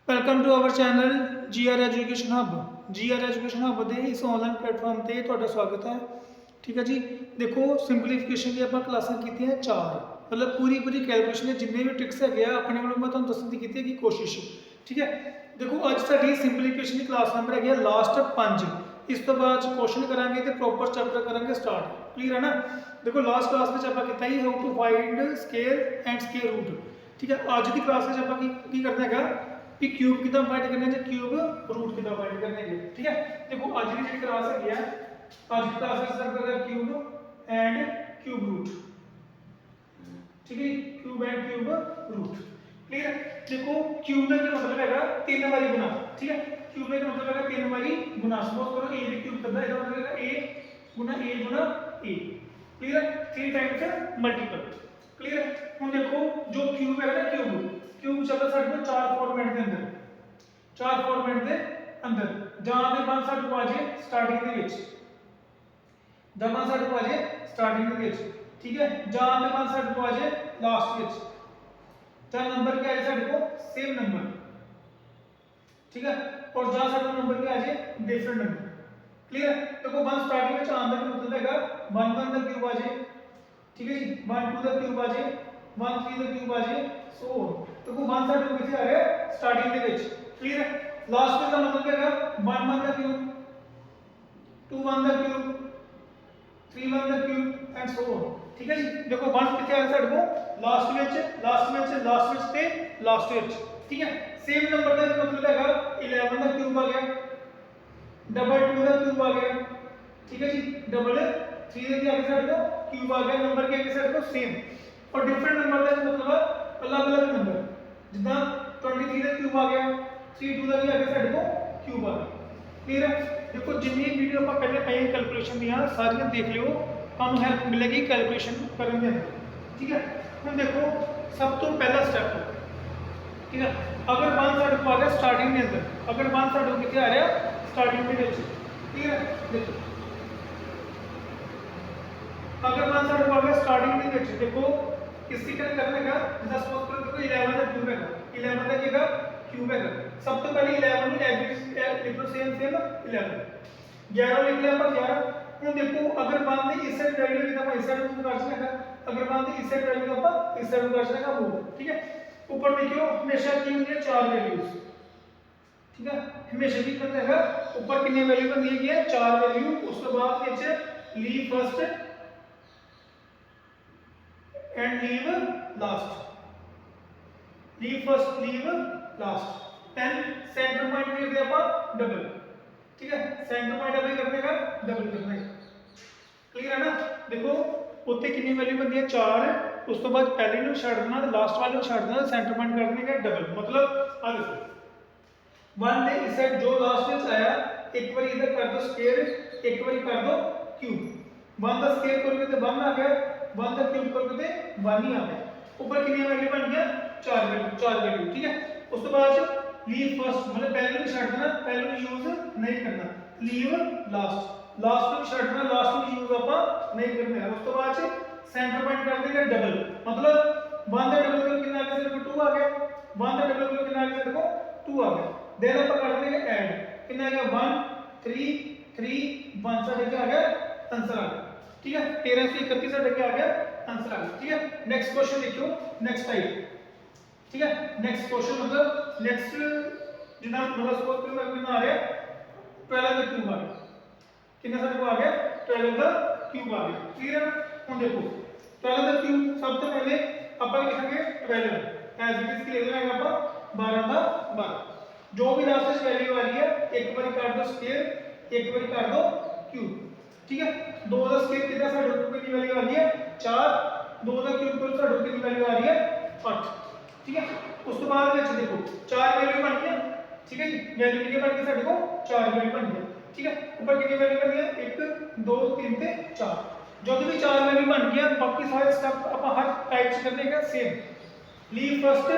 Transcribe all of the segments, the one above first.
Welcome to our channel GR education hub. GR education hub ਦੇ ਇਸ online platform ਤੇ ਤੁਹਾਡਾ ਸਵਾਗਤ ਹੈ। ਠੀਕ ਹੈ ਜੀ, ਦੇਖੋ ਸਿੰਪਲੀਫਿਕੇਸ਼ਨ ਦੀ ਆਪਾਂ ਕਲਾਸਾਂ ਕੀਤੀਆਂ 4, मतलब पूरी कैलकुलेशन ਦੇ ਜਿੰਨੇ ਵੀ ਟ੍ਰਿਕਸ ਹੈਗੇ ਆ ਆਪਣੇ ਵੱਲੋਂ ਮੈਂ ਤੁਹਾਨੂੰ ਦੱਸਣ ਦੀ ਕੀਤੀ ਹੈਗੀ ਕੋਸ਼ਿਸ਼। ਠੀਕ ਹੈ, ਦੇਖੋ ਅੱਜ ਸਾਡੀ ਸਿੰਪਲੀਫਿਕੇਸ਼ਨ ਦੀ ਕਲਾਸ ਨੰਬਰ ਹੈਗੀ ਲਾਸਟ 5। ਇਸ ਤੋਂ ਬਾਅਦ ਕੁਐਸਚਨ ਕਰਾਂਗੇ ਤੇ ਪ੍ਰੋਪਰ ਚੈਪਟਰ ਕਰਾਂਗੇ ਸਟਾਰਟ। ਕਲੀਅਰ ਹੈ ਨਾ। ਦੇਖੋ ਲਾਸਟ ਕਲਾਸ ਵਿੱਚ ਆਪਾਂ ਕੀਤਾ ਹੀ how to find square and square root. ਠੀਕ ਹੈ, ਅੱਜ ਦੀ ਕਲਾਸ ਵਿੱਚ ਆਪਾਂ ਕੀ ਕਰਨਾ ਹੈਗਾ कि क्यूब कितना फाइंड करना है, क्यूब रूट कितना फाइंड करने है। ठीक है, देखो आज की जी क्लास है आज की क्लास में सर करेगा क्यूब एंड क्यूब रूट। ठीक है, cube and cube root. Clear है। देखो क्यूब का क्या मतलब हैगा 3 बारी गुना। ठीक है, क्यूब का मतलब हैगा 3 बारी गुना। सपोज करो a भी क्यूब करना है, इसका मतलब हैगा a गुना a। क्लियर है, 3 टाइम्स मल्टीपल। क्लियर है। ਹੁਣ देखो जो क्यूब है ना क्यूब चलता साडे को 4 फॉर्मेट के अंदर 4 फॉर्मेट के अंदर जहां पे बन साडे को आ जाए स्टार्टिंग के विच जहां साडे को आ जाए स्टार्टिंग के विच। ठीक है, जहां पे बन साडे को आ जाए लास्ट विच जहां नंबर क्या है साडे को सेम नंबर। ठीक है, और जहां साडे को नंबर क्या आ जाए डिफरेंट नंबर। क्लियर है। देखो वन स्टार्टिंग में आने का मतलब हैगा 1 1 का क्यूब आ जाए। ठीक है जी, 1 2 का क्यूब आ जाए, 1 3 का क्यूब आ जाए, सो तो को 1 साडे को किथे आ रहा है स्टार्टिंग के विच। क्लियर है। लास्ट में का मतलब क्या है 1 1 का क्यूब, 2 1 का क्यूब, 3 1 का क्यूब एंड सो ऑन। ठीक है जी, देखो 1 किथे आ रहा है साडे को लास्ट में ते लास्ट विच। ठीक है, सेम नंबर का मतलब हैगा 11 का क्यूब आ गया, डबल 2 का क्यूब आ गया। ठीक है जी, डबल 3 के आगे साडे को क्यूब आ गया, नंबर के आगे साडे को सेम। और डिफरेंट नंबर का मतलब अलग-अलग नंबर जिदा 23 का क्यूब आ गया, 32 का भी आगे साडे को क्यूब आ गया। क्लियर है। देखो जिन्नी वीडियो आप पहले पाई कैलकुलेशन दी सारियां देख लियो, तुहानू हेल्प मिलेगी कैलकुलेशन करने के अंदर। ठीक है, हुण देखो सब तो पहला स्टेप। ठीक है, अगर 1 साडे को आ गया स्टार्टिंग के अंदर, अगर 1 साडे को किथे आ रहा स्टार्टिंग के विच। क्लियर है। देखो अगर 1 साडे को आ गया स्टार्टिंग के विच, देखो किसी का करने का जैसा सपोज करो देखो 11 का क्यूब हैगा, 11 का क्या क्यूब हैगा। सब तो पहले 11 में एवरेज लिखो सेम 11 11 लिख लिया पर 11। ਹੁਣ देखो अगर 1 ਦੀ ਇਸ ਸਾਈਡ ਵੈਲਿਊ ਦੀ ਆਪਾਂ ਇਸ ਸਾਈਡ ਨੂੰ ਕਰ ਸਕਦਾ, अगर 1 ਦੀ ਇਸ ਸਾਈਡ ਵੈਲਿਊ ਆਪਾਂ ਇਸ ਸਾਈਡ ਨੂੰ ਕਰ ਸਕਦਾ वो। ठीक है, ऊपर देखियो हमेशा की होती है 4 वैल्यूज। ठीक है, हमेशा की करता है ऊपर कितनी वैल्यू बनती है 4 वैल्यू। उस तो बाद which leave first and leave last, leave first leave last। then center point में दे अपन डबल। ठीक है, सेंटर पॉइंट अभी करने का डबल करना है। क्लियर है ना। देखो उत्ते कितनी वैल्यू बनती है 4, उस तो बाद पहले नु छड़ देना लास्ट वाले नु छड़ देना, सेंटर पॉइंट करने का डबल। मतलब आ देखो 1 दे इस साइड जो लास्ट में आया एक बार इधर कर दो स्क्वायर, एक बार कर दो क्यूब। 1 का स्क्वायर करोगे तो 1 आ गया, 1 का क्यूब करोगे तो 1 ही आ गया। ऊपर कितनी वैल्यू बन गया 4 वैल्यू। ठीक है, उस तो बाद लीव फर्स्ट मतलब पहले भी छड़ देना, पहले भी यूज नहीं करना। लीव लास्ट में छड़ देना, लास्ट में यूज अपन नहीं करना है। उस तो बाद सेंटर पॉइंट कर देगा डबल। मतलब 1 का डबल करो कितना आ गया तेरे को 2 आ गया, 1 का डबल करो कितना आ गया तेरे को 2 आ गया। देन अपन कर देंगे ऐड, कितना आ गया 1 3 3 1 सा क्या आ गया आंसर आ गया। ठीक है, 1331 से क्या आ गया आंसर आ गया। ठीक है, नेक्स्ट क्वेश्चन देखियो नेक्स्ट टाइप। ठीक है, नेक्स्ट क्वेश्चन मतलब नेक्स्ट जितना मतलब सपोज करो मैं कितना आ गया 12 का क्यूब आ गया, कितना सारे को आ गया 12 का क्यूब आ गया। क्लियर है। हम देखो 12 का क्यूब सब तो पहले अपन लिखेंगे 12 एज इट इज की ले लेंगे अपन 12 का 12। जो भी लास्ट वैल्यू आ रही है एक बार कर दो स्क्वायर, एक बार कर दो क्यूब। ठीक है, 2 का स्क्वायर कितना साडे को कितनी वैल्यू आ रही है 4, 2 का क्यूब करो साडे को कितनी वैल्यू आ रही है 8। ठीक है, उस तो बाद में देखो 4 वैल्यू बन गया। ठीक है जी, वैल्यू कितनी बन गई साडे को 4 वैल्यू बन गई। ठीक है, ऊपर कितनी वैल्यू बन गई 1 2 3 ते 4। जब भी 4 वैल्यू बन गया बाकी सारे स्टेप अपन हर टाइप से करने का same. Leave first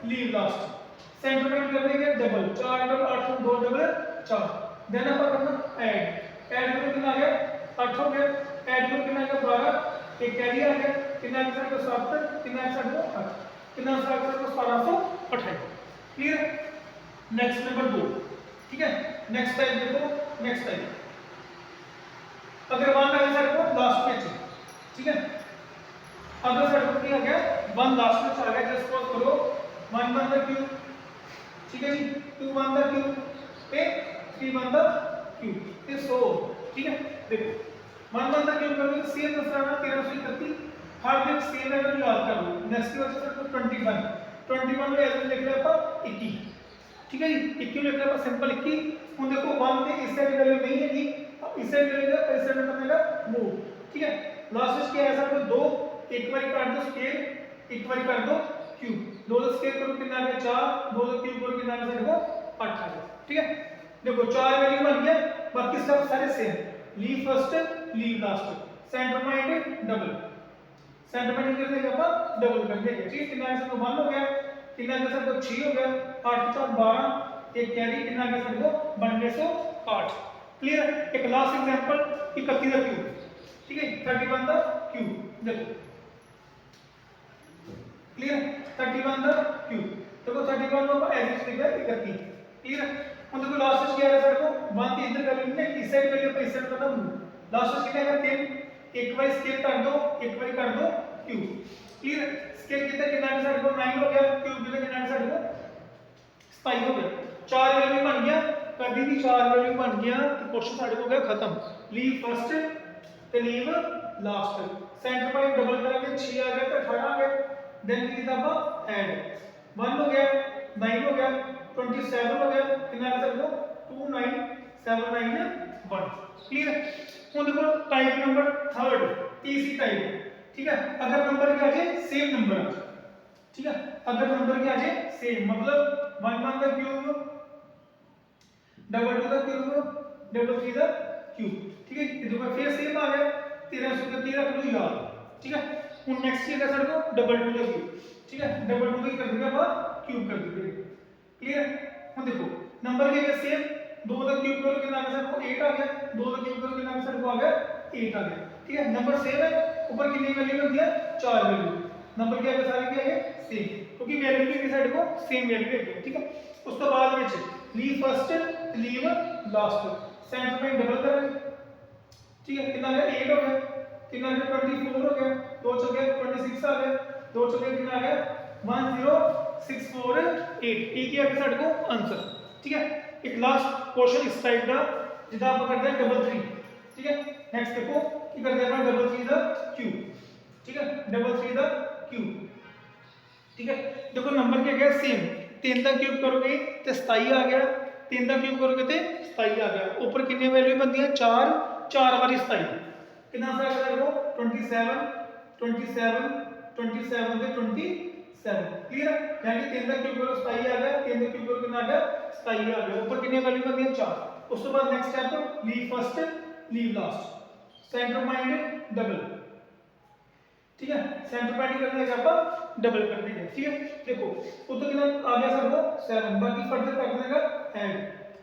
leave last, centre point करने के डबल 4 डबल 8 2 डबल 4। देन अपन करना ऐड, ऐड करो कितना आ गया 8 हो गया, ऐड करो कितना आ गया 12, एक कैरी आ गया कितना आ गया 7, कितना आ गया 8, कितना आ गया 1728। क्लियर। नेक्स्ट नंबर 2, ठीक है। नेक्स्ट टाइप देखो, नेक्स्ट टाइप अगर 1 आ गया सर को लास्ट में, ठीक है। अगर सर को क्या आ गया 1 लास्ट में आ गया, जस्ट सपोज करो 1 1 द क्यूब, ठीक है जी, 2 1 द क्यूब पे 3 1 द क्यूब ये सो, ठीक है। देखो 1 1 द क्यूब करोगे सेम आंसर आना 1331, हर दिन सेम है तो याद कर लो। नेक्स्ट की वजह से 21 21 में ऐसे लिख रहे अपन 21, ठीक है जी, 21 लिख रहे अपन सिंपल 21। हम देखो 1 पे इस साइड वैल्यू नहीं है कि इस साइड वैल्यू है, इस साइड में बनेगा मूव, ठीक है। लास्ट क्या है सर को 2, एक बार काट दो स्केयर, एक बार कर दो क्यूब, 2 तो स्केयर करो कितना आ गया 4, 2 तो क्यूब करो कितना आ गया सर को 8 आ गया, ठीक है। देखो 4 वैल्यू बन गया, बाकी सब सारे same, leave first leave last, centre point double, centre point कर देंगे अपन डबल कर देंगे, ठीक है। कितना आंसर को 1 हो गया, कितना आंसर को 6 हो गया, 8 4 12, एक कैरी कितना आंसर को 9208, क्लियर। एक लास्ट एग्जांपल 31 का क्यूब, ठीक है, 31 का क्यूब देखो, क्लियर। 31 का क्यूब देखो, 31 को अपन ऐसे लिखा है 31, क्लियर। हम देखो लास्ट क्या है सर को 1 की इधर वैल्यू नहीं, इस साइड वैल्यू पे इस साइड करना मूव, लास्ट कितना है 10, एक बार स्केल कर दो, एक बार कर दो क्यूब, क्लियर। स्केल कितना कितना है सर को 9 हो गया, क्यूब कितना है सर को 27 हो गया, 4 वैल्यू बन गया। कभी भी 4 वैल्यू बन गया तो क्वेश्चन साइड हो गया खत्म, लीव फर्स्ट ते leave last, centre point double करेंगे 6 आ गया तो 18 आ गया, देन कितना अब ऐड 1 हो गया 9 हो गया 27 हो गया, कितना आ सर को 29791, क्लियर। हम देखो टाइप नंबर 3 तीसरी टाइप, ठीक है। अगर नंबर क्या आ जाए सेम नंबर आ जाए, ठीक है, अगर नंबर क्या आ जाए सेम, मतलब 1 1 का क्यूब डबल 2 का क्यूब डबल 3 का क्यूब, ठीक है। ये देखो फिर सेम आ गया 1313 किलो याद, ठीक है। हम नेक्स्ट क्या सर को डबल 2 का क्यूब, ठीक है, डबल 2 का कर देंगे अब क्यूब कर देंगे, क्लियर। हम देखो नंबर क्या है सेम, 2 का क्यूब करो कितना आ गया सर को 8 आ गया, 2 का क्यूब करो कितना आ गया सर को आ गया 8 आ गया, ठीक है। नंबर सेम है, ऊपर कितनी वैल्यू कर दिया 4 वैल्यू, नंबर क्या है सारे क्या है सेम, क्योंकि वैल्यू की साइड को सेम वैल्यू है, ठीक है। उसके बाद में leave first leave last, centre point double करेंगे, ठीक है, कितना आ गया 8 हो गया, कितना आ गया 24 हो गया, 2 चौके 26 आ गया, 2 चौके कितना आ गया 10648, एक ही है साइड को आंसर, ठीक है। एक लास्ट क्वेश्चन इस टाइप का जिदा आप करते हैं डबल 3, ठीक है। नेक्स्ट देखो की करते हैं डबल 3 द क्यूब, ठीक है, डबल 3 द क्यूब, ठीक है। देखो नंबर क्या गया सेम, 3 का क्यूब करोगे तो 27 आ गया, 3 का क्यूब करोगे तो 27 आ गया, ऊपर कितनी वैल्यू बनती है 4 4 वाली 27, कितना आ गया देखो 27 27 27 ते 27, क्लियर है। यानी 3 का क्यूब करो 27 आ गया, 3 का क्यूब करो कितना आ गया 27 आ गया, ऊपर कितनी वैल्यू बनती है 4। उसके बाद next step leave first leave last, centre point double, ठीक है, सेंटर पॉइंट करने का अपन डबल कर देंगे, ठीक है। देखो वो तो कितना आ गया सर को 7, बाकी फर्दर कर देगा ऐड,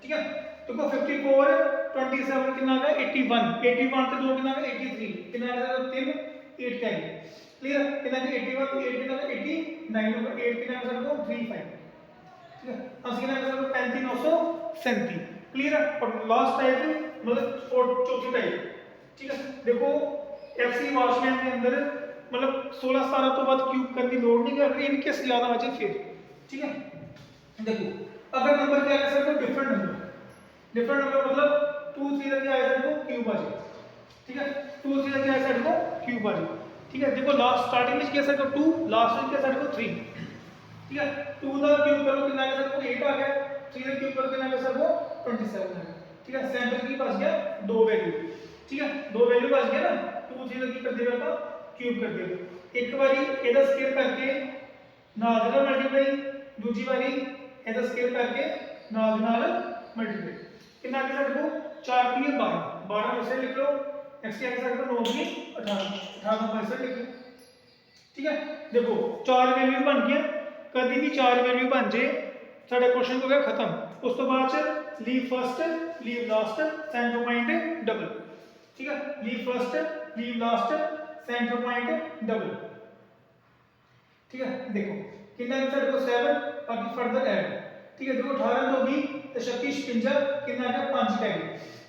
ठीक है। देखो 54 27 कितना आ गया 81, 81 से 2 कितना आ गया 83, कितना आ गया 3 8 कैरी, क्लियर। कितना है 81 8 कितना है 89 होगा, 8 कितना है सर को 35, ठीक है। असली कितना है सर को 35937, क्लियर है। और लास्ट टाइप मतलब चौथी टाइप, ठीक है। देखो एफसी वॉचमैन के अंदर मतलब 16 17 तो बाद क्यूब करने की लोड नहीं, अगर इनके से ज्यादा आ जाए फिर, ठीक है। देखो अगर नंबर क्या है सर को डिफरेंट नंबर मतलब 2 3 क्या है सर को क्यूब आ जाए, ठीक है, 2 3 क्या है सर को क्यूब आ जाए, ठीक है। देखो लास्ट स्टार्टिंग में क्या सर को 2, लास्ट में क्या सर को 3, ठीक है। 2 का क्यूब करो कितना आ गया सर को 8 आ गया, 3 का क्यूब करो कितना आ गया सर को 27 आ गया, ठीक है। सेंटर की पास गया 2 वैल्यू, ठीक है, 2 वैल्यू पास गया ना, 2 3 की कर देगा तो क्यूब कर दिया, एक बारी ਇਹਦਾ स्केयर करके ਨਾਲ ਦੇ ਨਾਲ ਮਲਟੀਪਲਾਈ, दूसरी बारी ਇਹਦਾ स्केयर करके ਨਾਲ ਦੇ ਨਾਲ मल्टीप्लाई, कितना आ गया सर को 4 3 12, 12 में से लिख लो, नेक्स्ट आ गया सर को 9 3 18, 18 में से लिख लो, ठीक है। देखो 4 वैल्यू बन गया, कभी भी 4 वैल्यू बन जाए साडा क्वेश्चन हो गया खत्म। उस तो बाद च leave first leave last centre point double, ठीक है, leave first leave last centre point double, ठीक है। देखो कितना आंसर को 7, बाकी फर्दर ऐड, ठीक है। देखो 18 2 20 ਤੇ 36 56 कितना आ गया 5 कैरी,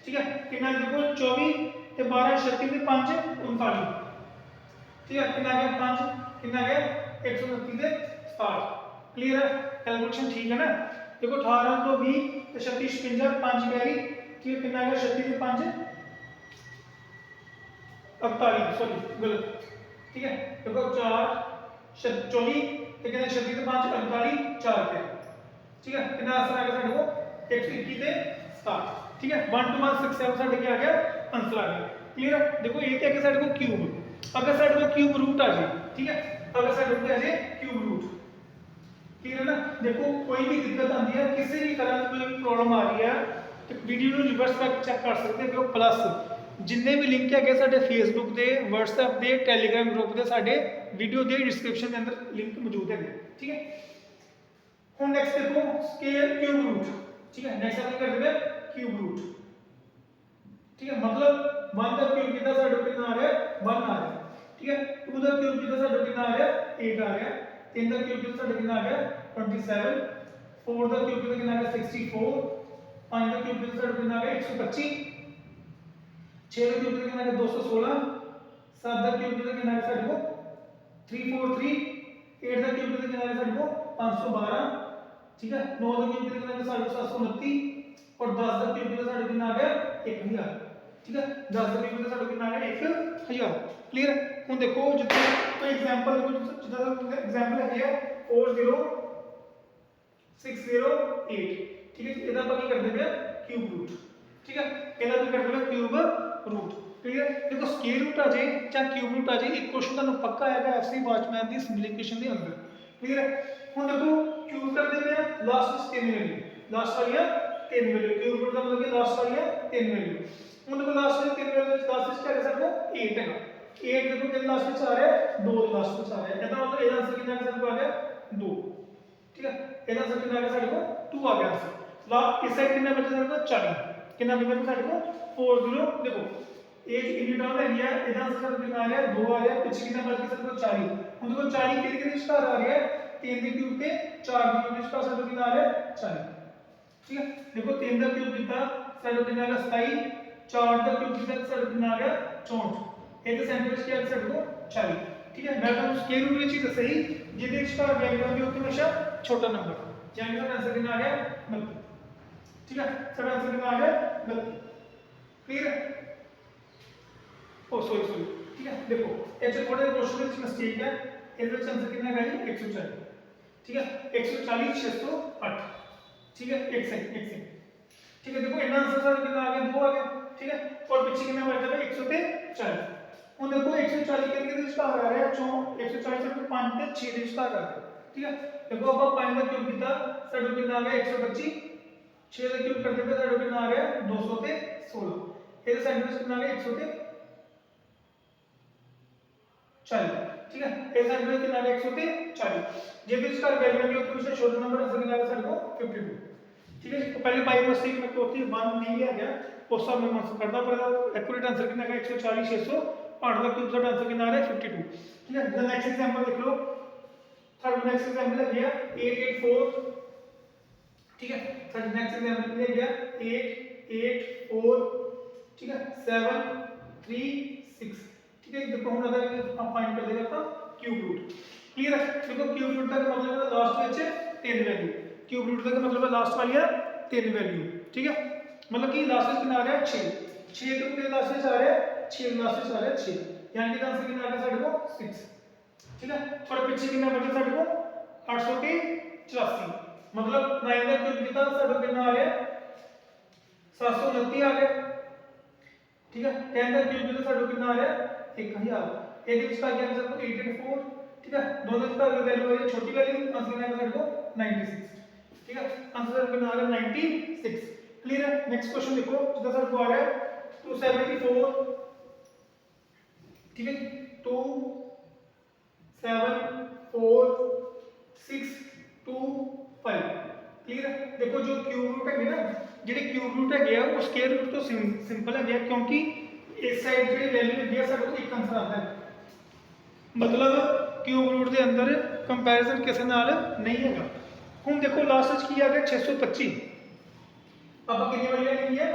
ठीक है। कितना देखो 24 ਤੇ 12 36 ਤੇ 5 39, ठीक है। कितना आ गया 5 कितना आ गया 129 ਤੇ 67, क्लियर है। कैलकुलेशन ठीक है ना। देखो 18 2 20 ਤੇ 36 56 5 कैरी, ठीक है। कितना आ गया 36 ਤੇ 5 48, सॉरी गलत, ठीक है। देखो 4 24 ਤੇ कितना 36 ਤੇ 5 48 4 कैरी, ठीक है। कितना आंसर आ गया साडे को 121 ਤੇ 67, ठीक है। 1 2 1 6 7 साडे क्या आ गया आंसर आ गया, क्लियर है। देखो ये क्या है साडे को क्यूब, अगर साडे को क्यूब रूट आ जाए, ठीक है, अगर साडे को आ जाए क्यूब रूट, क्लियर है ना। देखो कोई भी दिक्कत आती है किसी भी तरह की कोई भी प्रॉब्लम आ रही है तो वीडियो ਨੂੰ ਰਿਵਰਸ ਕਰਕੇ ਚੈੱਕ ਕਰ ਸਕਦੇ ਹੋ। ਪਲੱਸ ਜਿੰਨੇ ਵੀ ਲਿੰਕ ਹੈਗੇ ਸਾਡੇ ਫੇਸਬੁੱਕ ਦੇ, WhatsApp ਦੇ, ਟੈਲੀਗ੍ਰਾਮ ਗਰੁੱਪ ਦੇ, ਸਾਡੇ ਵੀਡੀਓ ਦੇ ਡਿਸਕ੍ਰਿਪਸ਼ਨ ਦੇ ਅੰਦਰ ਲਿੰਕ ਮੌਜੂਦ ਹੈਗੇ, ਠੀਕ ਹੈ। ਹੁਣ नेक्स्ट देखो स्केयर क्यूब रूट, ठीक है। नेक्स्ट अपन कर देंगे क्यूब रूट, ठीक है। मतलब 1 का क्यूब कितना साडे कितना आ रहा है 1 आ रहा है, ठीक है। 2 का क्यूब कितना साडे कितना आ रहा है 8 आ रहा है। 3 का क्यूब कितना साडे कितना आ गया 27। 4 का क्यूब कितना आ गया 64। 5 का क्यूब कितना साडे कितना आ गया 125। 6 का क्यूब कितना आ गया 216। 7 का क्यूब कितना आ गया साडे को 343। 8 का क्यूब कितना आ गया साडे को 512, ठीक है। 9 का क्यूब कितना आ गया साडे 729 और 10 का क्यूब कितना साडे कितना आ गया 1000, ठीक है। 10 का क्यूब कितना साडे कितना आ गया 1000, क्लियर है। ਹੁਣ देखो जितना कोई एग्जांपल देखो जितना एग्जांपल है 40608, ठीक है। ਇਹਦਾ ਆਪਾਂ ਕੀ ਕਰਦੇ ਪਿਆ क्यूब रूट, ठीक है। ਇਹਦਾ ਕੀ ਕਰਦੇ ਪਿਆ क्यूब रूट, क्लियर। देखो स्केयर रूट आ जाए चाहे क्यूब रूट आ जाए, एक क्वेश्चन ਤੁਹਾਨੂੰ ਪੱਕਾ ਆਏਗਾ ਐਫਸੀ ਵਾਚਮੈਨ ਦੀ ਸਿੰਪਲੀਫਿਕੇਸ਼ਨ ਦੇ ਅੰਦਰ, क्लियर है। ਹੁਣ देखो क्यूब करते पे लास्ट ਵਿੱਚ 3 वैल्यू, लास्ट वाली 3 वैल्यू, क्यूब रूट का मतलब कि लास्ट वाली 3 वैल्यू। ਹੁਣ देखो लास्ट वाली 3 वैल्यू लास्ट ਵਿੱਚ क्या है ਸਾਡੇ ਕੋਲ 8 ਹੈਗਾ। 8 देखो कितने लास्ट ਵਿੱਚ आ रहा है 2 लास्ट ਵਿੱਚ आ रहा है, ਇਹਦਾ मतलब ਇਹਦਾ आंसर कितना ਸਾਡੇ ਕੋਲ ਆ ਗਿਆ 2, ठीक है। ਇਹਦਾ आंसर कितना आ गया ਸਾਡੇ ਕੋਲ 2 आ गया आंसर। लास्ट इस साइड कितना बचा ਸਾਡੇ ਕੋਲ 40, कितना बचा ਸਾਡੇ ਕੋਲ 40। देखो एक यूनिट है ये ਇਹਦਾ आंसर कितना आ रहा है 2 आ रहा है, पीछे कितना बच गया ਸਾਡੇ ਕੋਲ 40। ਹੁਣ देखो 40 कितने कितने स्टार आ रहा है 3 के क्यूब पे 4 के क्यूब इसका साडे कितना आ रहा है 40, ठीक है। देखो 3 का क्यूब कितना साडे कितना आ गया 27। 4 का क्यूब कितना साडे कितना आ गया 64। ਇਹਦੇ ਸੈਂਟਰ ਵਿੱਚ ਕੀ ਆ ਸਾਡੇ ਕੋਲ 40, ठीक है। मैं ਤੁਹਾਨੂੰ स्केयर रूट ਵਿੱਚ ਦੱਸਿਆ ਹੀ ਜਿਹਦੇ ਵਿੱਚ ਦਾ ਵੈਲਿਊ ਆਉਂਦੀ ਉਹ ਹਮੇਸ਼ਾ ਛੋਟਾ ਨੰਬਰ, ਯਾਨੀ ਕਿ ਆंसर ਕਿੰਨਾ ਆ ਗਿਆ 29, ठीक है। ਸਾਡਾ आंसर कितना आ गया 29, क्लियर है। ओ सॉरी, ठीक है। देखो ਇਹ ਚ ਥੋੜੇ क्वेश्चन ਵਿੱਚ ਮਿਸਟੇਕ ਹੈ, ਇਹਦੇ ਵਿੱਚ आंसर कितना है 140, ठीक है। 140 608, ठीक है। एक सेकंड, ठीक है। देखो इतना आंसर साडा कितना आ गया 2 आ गया, ठीक है। और पीछे कितना बच जाएगा 140। ਹੁਣ देखो 140 के कितने स्टार आ रहा है 140 से 5 ਤੇ 6 ਦੇ स्टार आ रहा है, ठीक है। देखो ਆਪਾਂ 5 ਦਾ क्यूब ਕੀਤਾ ਸਾਡਾ ਕਿੰਨਾ ਆ ਗਿਆ 125। 6 ਦਾ क्यूब करते पे साडा कितना आ गया 200 ਤੇ 16। ਇਹਦੇ ਸੈਂਟਰ ਵਿੱਚ कितना आ गया 100 ਤੇ 40, ठीक है। ਇਹ ਸੈਂਟਰ ਵਿੱਚ कितना आ गया 100 ਤੇ 40। ਜੇ भी इसका वैल्यू है तो उससे छोटा नंबर आंसर कितना आ गया साडे को 52, ठीक है। तो पहले बाई मिस्टेक में चौथी 1 नहीं लिया गया, उस सब में आंसर करना पड़ेगा। एक्यूरेट आंसर कितना आ गया 140 600 8 का क्यूब साडा आंसर कितना आ रहा है 52, ठीक है। द नेक्स्ट एग्जांपल देख लो, थर्ड नेक्स्ट एग्जांपल है गया 884, ठीक है। थर्ड नेक्स्ट एग्जांपल है गया 884, ठीक है 736, ठीक है। देखो हम अगर फाइंड कर देगा अपन क्यूब रूट, क्लियर है। देखो क्यूब रूट का मतलब है लास्ट ਵਿੱਚ 3 वैल्यू, क्यूब रूट का मतलब है लास्ट वाली है 3 वैल्यू, ठीक है। मतलब कि लास्ट ਵਿੱਚ कितना आ रहा है 6 6 तो कितने लास्ट ਵਿੱਚ आ रहा है 6 लास्ट ਵਿੱਚ आ रहा है 6, यानी कि आंसर कितना आ गया साडे को 6, ठीक है। और पीछे कितना बचा साडे को 884, मतलब 9 का क्यूब कितना साडे कितना आ गया 729 आ गया, ठीक है। 10 का क्यूब कितना साडे कितना आ रहा है 1000। एक इसका क्या आंसर को 884, ठीक है। दोनों इसका वैल्यू है छोटी वैल्यू, आंसर कितना साडे को 96, ठीक है। आंसर कितना आ रहा है 96, क्लियर है। नेक्स्ट क्वेश्चन देखो जितना सर को आ रहा है 274, ठीक है 2 7 4 6 2 5, क्लियर है। देखो जो क्यूब रूट है ना, ਜਿਹੜੇ क्यूब रूट है वो स्क्वायर रूट तो सिंपल है क्योंकि इस साइड ਜਿਹੜੀ वैल्यू है ਸਾਡੇ ਕੋਲ ਇੱਕ ਆंसर आता है, मतलब क्यूब रूट ਦੇ ਅੰਦਰ कंपैरिजन ਕਿਸੇ ਨਾਲ नहीं हैगा, ਹੁਣ देखो लास्ट की आ गया 625 ਆਪਾਂ ਕਿੰਨੀ ਵਾਰੀ ਲੈਣੀ ਹੈ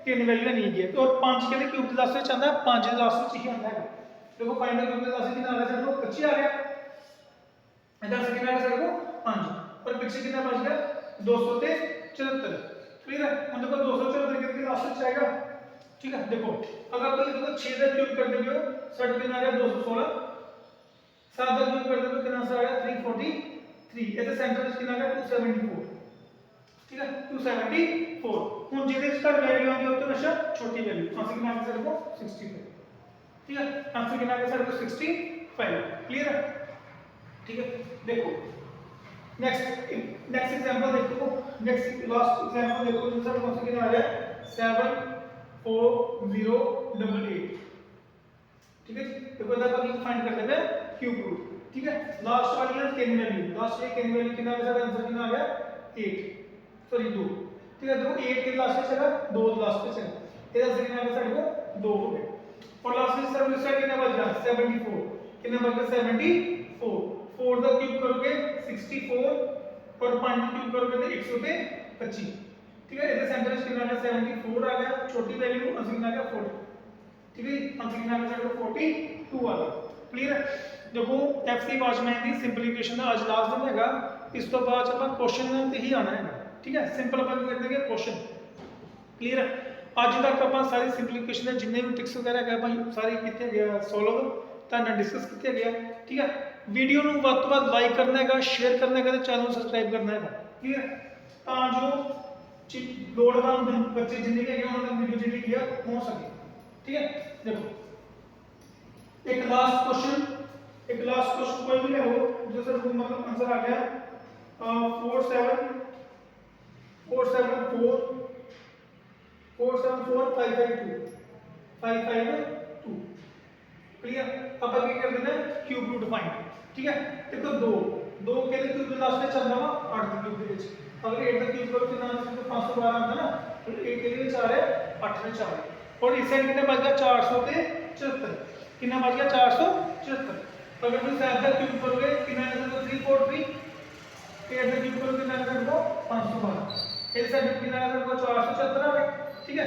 3 ਵਾਰੀ ਲੈਣੀ ਹੈ ਤੇ ਔਰ 5 ਕਿਹਦੇ ਕਿਊਬ ਦੇ ਲਾਸਟ ਵਿੱਚ ਆਉਂਦਾ 5 ਦੇ ਲਾਸਟ ਵਿੱਚ ਹੀ ਆਉਂਦਾ ਹੈ देखो 5 ਦੇ ਕਿਊਬ ਦੇ ਲਾਸਟ ਕਿੰਨਾ ਆ ਗਿਆ ਸਾਡੇ ਕੋਲ 25 ਆ ਗਿਆ इधर से कितना आ गया ਸਾਡੇ ਕੋਲ 5 और पीछे कितना बच गया 274 क्लियर है हम देखो 274 कितने लास्ट में आएगा ठीक है देखो अगर आप देखो 6 का क्यूब कर देंगे साढ़े कितना आ गया 216 7 का क्यूब कर देंगे कितना सा आया 343 इधर सेंटर में कितना आ गया 274 ठीक है 274 ਹੁਣ ਜਿਹਦੇ इसका वैल्यू आती है तो हमेशा छोटी वैल्यू आंसर कितना आ गया साढ़े को 65 ठीक है आंसर कितना आ गया साढ़े को 65 क्लियर है ठीक है देखो नेक्स्ट एग्जांपल देखो नेक्स्ट लास्ट एग्जांपल देखो दूसरा कौन सा कितना आ रहा है 74088 ठीक है देखो इधर अपन फाइंड कर देते हैं क्यूब रूट ठीक है लास्ट वाली है 10 वैल्यू लास्ट ये 10 वैल्यू कितना आ गया आंसर कितना आ गया 8 सॉरी 2 ठीक है देखो 8 के लास्ट पे चला 2 लास्ट पे चला इधर से कितना आ गया साढ़े को 2 हो गए और लास्ट में सर दूसरा कितना बच गया 74 कितना बच गया 74 4 का क्यूब करोगे 64 और 5 का क्यूब करोगे तो 125 ठीक है इधर सेंटर में कितना आ गया 74 आ गया छोटी वैल्यू आंसर कितना आ गया 40 ठीक है आंसर कितना आ गया 42 आ गया क्लियर है देखो एफसी वॉचमैन की सिंपलीफिकेशन का आज लास्ट दिन हैगा इस तो बाद अपन क्वेश्चन ते ही आना है ठीक है सिंपल अपन कर देंगे क्वेश्चन क्लियर है आज तक अपन सारी सिंपलीफिकेशन के जितने भी ट्रिक्स वगैरह है अपन सारी किते गया सॉल्व ताना डिस्कस किया गया ठीक है वीडियो ਨੂੰ ਵੱਧ ਤੋਂ ਵੱਧ ਲਾਈਕ ਕਰਨਾ ਹੈਗਾ ਸ਼ੇਅਰ ਕਰਨਾ ਹੈਗਾ ਤੇ ਚੈਨਲ ਨੂੰ ਸਬਸਕ੍ਰਾਈਬ ਕਰਨਾ ਹੈਗਾ ਕਲੀਅਰ ਤਾਂ ਜੋ ਲੋੜਵੰਦ ਬੱਚੇ ਜਿੰਨੇ ਵੀ ਹੈਗੇ ਉਹਨਾਂ ਦਾ ਵੀਡੀਓ ਜਿਹੜੀ ਕੀ ਹੋ ਸਕੇ ठीक है देखो एक लास्ट क्वेश्चन कोई भी ले हो जो सर मतलब आंसर आ गया 552 क्लियर अब आगे कर देना क्यूब रूट फाइंड ठीक है देखो 2 के लिए क्यूब लास्ट में चलना वा 8 के क्यूब के अगर 8 का क्यूब करो कितना आंसर 512 आता ना तो 8 के लिए 4 है 8 में 4 और इस साइड कितना बच गया 474 कितना बच गया 474 अगर तुम 7 का क्यूब करोगे कितना आंसर को 343 8 का क्यूब करोगे कितना आंसर को 512 इस साइड कितना आंसर को 474 आ गया ठीक है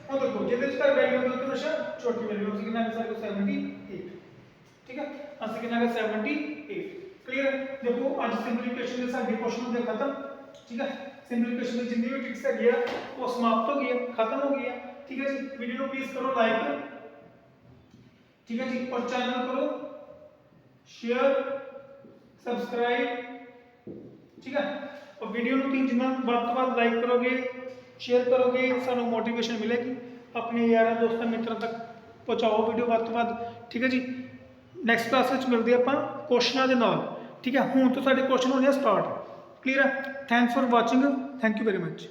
और देखो जितने इसका वैल्यू होगी तो हमेशा छोटी वैल्यू होगी कितना आंसर को 78 ठीक है आंसर कितना है 78 क्लियर है देखो आज सिंपलीफिकेशन के साथ क्वेश्चन हो खत्म ठीक है सिंपलीफिकेशन में जितनी भी ट्रिक्स है गया वो समाप्त हो गया खत्म हो गया ठीक है जी वीडियो को प्लीज करो लाइक ठीक है जी और चैनल करो शेयर सब्सक्राइब ठीक है और वीडियो को जितना ਵੱਧ ਤੋਂ ਵੱਧ लाइक करोगे शेयर करोगे सानू मोटिवेशन मिलेगी अपने यार दोस्तों मित्रों तक पहुँचाओ वीडियो ਵੱਧ ਤੋਂ ਵੱਧ ठीक है जी ਨੈਕਸਟ ਕਲਾਸ ਵਿੱਚ ਮਿਲਦੇ ਆਪਾਂ ਕੁਐਸਚਨਾਂ ਦੇ ਨਾਲ ਠੀਕ ਹੈ ਹੁਣ ਤੋਂ ਸਾਡੇ ਕੁਐਸਚਨ ਹੋਣੇ ਆ ਸਟਾਰਟ ਕਲੀਅਰ ਹੈ thanks for watching thank you very much